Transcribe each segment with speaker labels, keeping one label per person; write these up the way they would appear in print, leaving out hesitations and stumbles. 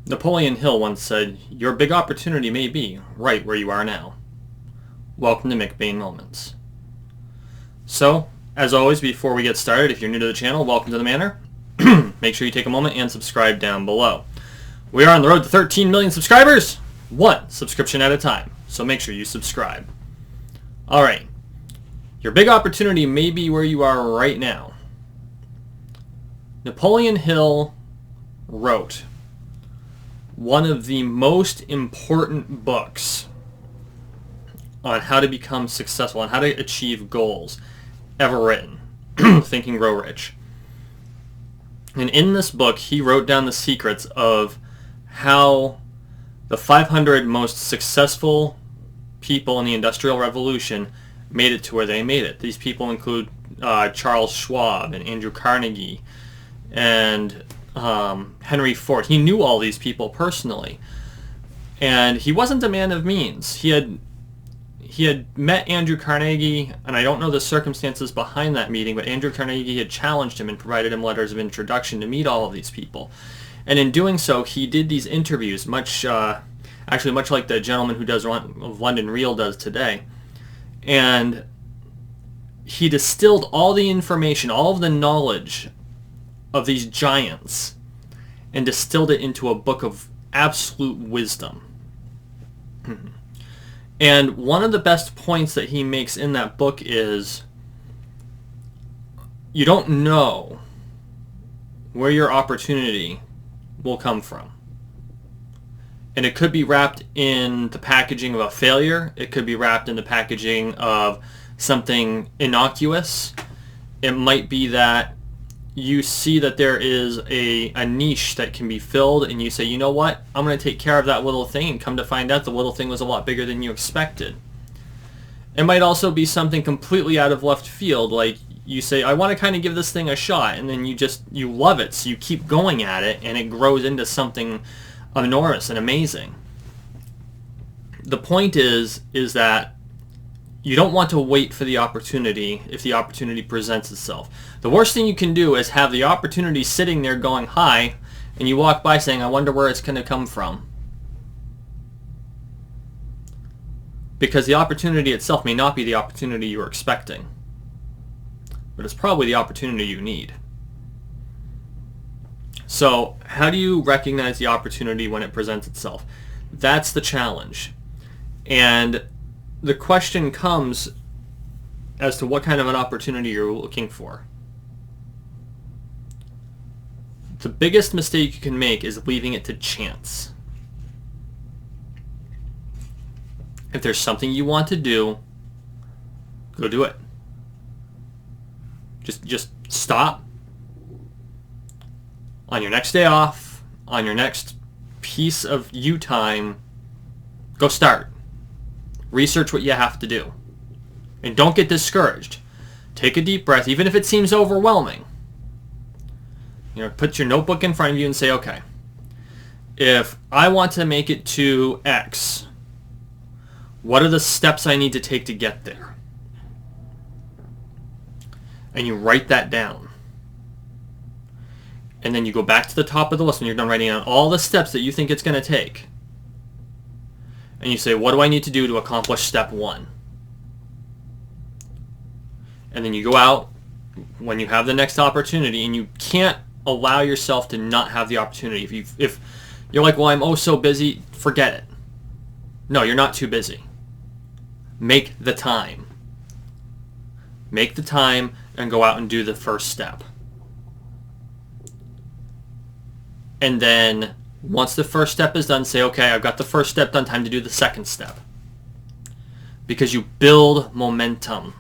Speaker 1: Napoleon Hill once said, "Your big opportunity may be right where you are now." Welcome to McBain Moments. So, as always, before we get started, if you're new to the channel, welcome to the manor. Make sure you take a moment and subscribe down below. We are on the road to 13 million subscribers, one subscription at a time, so make sure you subscribe. Alright, your big opportunity may be where you are right now. Napoleon Hill wrote one of the most important books on how to become successful, on how to achieve goals ever written, Think and Grow Rich. And in this book, he wrote down the secrets of how the 500 most successful people in the Industrial Revolution made it to where they made it. These people include Charles Schwab and Andrew Carnegie and Henry Ford. He knew all these people personally, and he wasn't a man of means. He had met Andrew Carnegie, and I don't know the circumstances behind that meeting, but Andrew Carnegie had challenged him and provided him letters of introduction to meet all of these people. And in doing so, he did these interviews, actually much like the gentleman who does of London Real does today. And he distilled all the information, all of the knowledge of these giants, and distilled it into a book of absolute wisdom. And one of the best points that he makes in that book is, you don't know where your opportunity will come from. And it could be wrapped in the packaging of a failure. It could be wrapped in the packaging of something innocuous. It might be that you see that there is a niche that can be filled, and you say, you know what, I'm going to take care of that little thing, and come to find out the little thing was a lot bigger than you expected. It might also be something completely out of left field, like you say, I want to kind of give this thing a shot, and then you love it, so you keep going at it, and it grows into something enormous and amazing. The point is that you don't want to wait for the opportunity if the opportunity presents itself. The worst thing you can do is have the opportunity sitting there going hi, and you walk by saying, I wonder where it's going to come from. Because the opportunity itself may not be the opportunity you were expecting, but it's probably the opportunity you need. So, how do you recognize the opportunity when it presents itself? That's the challenge. And the question comes as to what kind of an opportunity you're looking for. The biggest mistake you can make is leaving it to chance. If there's something you want to do, go do it. Just stop. On your next day off, on your next piece of you time, go start. Research what you have to do. And don't get discouraged. Take a deep breath, even if it seems overwhelming. Put your notebook in front of you and say, okay, if I want to make it to X, what are the steps I need to take to get there? And you write that down. And then you go back to the top of the list when you're done writing down all the steps that you think it's going to take. And you say, what do I need to do to accomplish step 1? And then you go out when you have the next opportunity, and you can't allow yourself to not have the opportunity. If you're like, well, I'm oh so busy, forget it. No, you're not too busy. Make the time. Make the time and go out and do the first step. And then once the first step is done, say, okay, I've got the first step done, time to do the second step. Because you build momentum.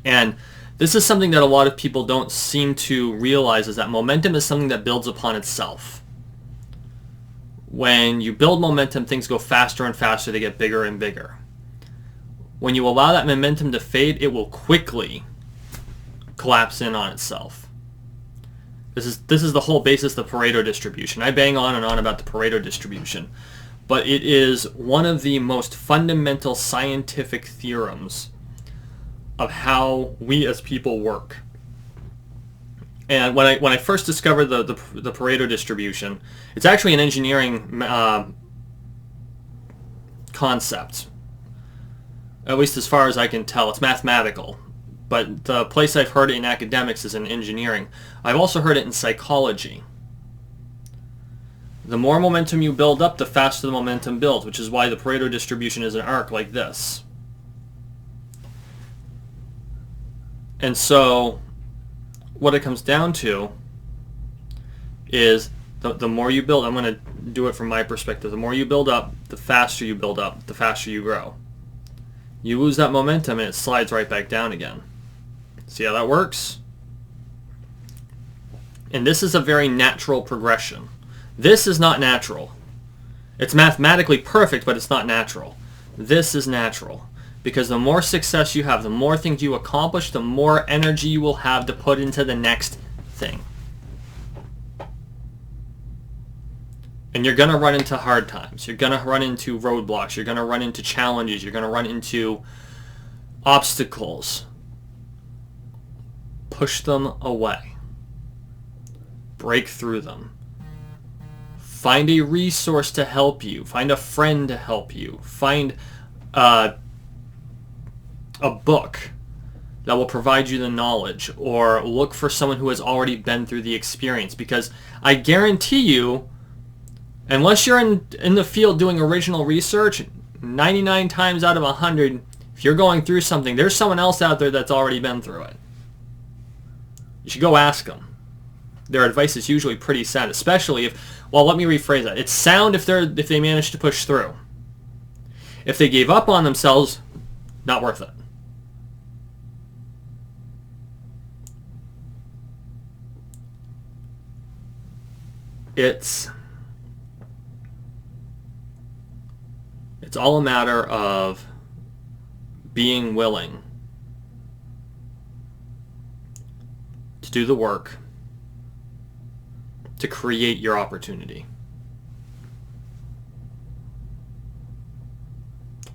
Speaker 1: And this is something that a lot of people don't seem to realize, is that momentum is something that builds upon itself. When you build momentum, things go faster and faster, they get bigger and bigger. When you allow that momentum to fade, it will quickly collapse in on itself. This is the whole basis of the Pareto distribution. I bang on and on about the Pareto distribution, but it is one of the most fundamental scientific theorems of how we as people work. And when I first discovered the Pareto distribution, it's actually an engineering concept. At least as far as I can tell, it's mathematical. But the place I've heard it in academics is in engineering. I've also heard it in psychology. The more momentum you build up, the faster the momentum builds, which is why the Pareto distribution is an arc like this. And so what it comes down to is the more you build, I'm going to do it from my perspective, the more you build up, the faster you build up, the faster you grow. You lose that momentum and it slides right back down again. See how that works? And this is a very natural progression. This is not natural. It's mathematically perfect, but it's not natural. This is natural. Because the more success you have, the more things you accomplish, the more energy you will have to put into the next thing. And you're going to run into hard times. You're going to run into roadblocks. You're going to run into challenges. You're going to run into obstacles. Push them away. Break through them. Find a resource to help you. Find a friend to help you. Find a book that will provide you the knowledge, or look for someone who has already been through the experience, because I guarantee you, unless you're in the field doing original research, 99 times out of 100, if you're going through something, there's someone else out there that's already been through it. You should go ask them. Their advice is usually pretty sound, especially if, well, let me rephrase that. It's sound if they manage to push through. If they gave up on themselves, not worth it. It's all a matter of being willing to do the work to create your opportunity.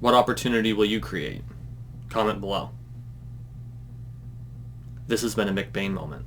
Speaker 1: What opportunity will you create? Comment below. This has been a McBain moment.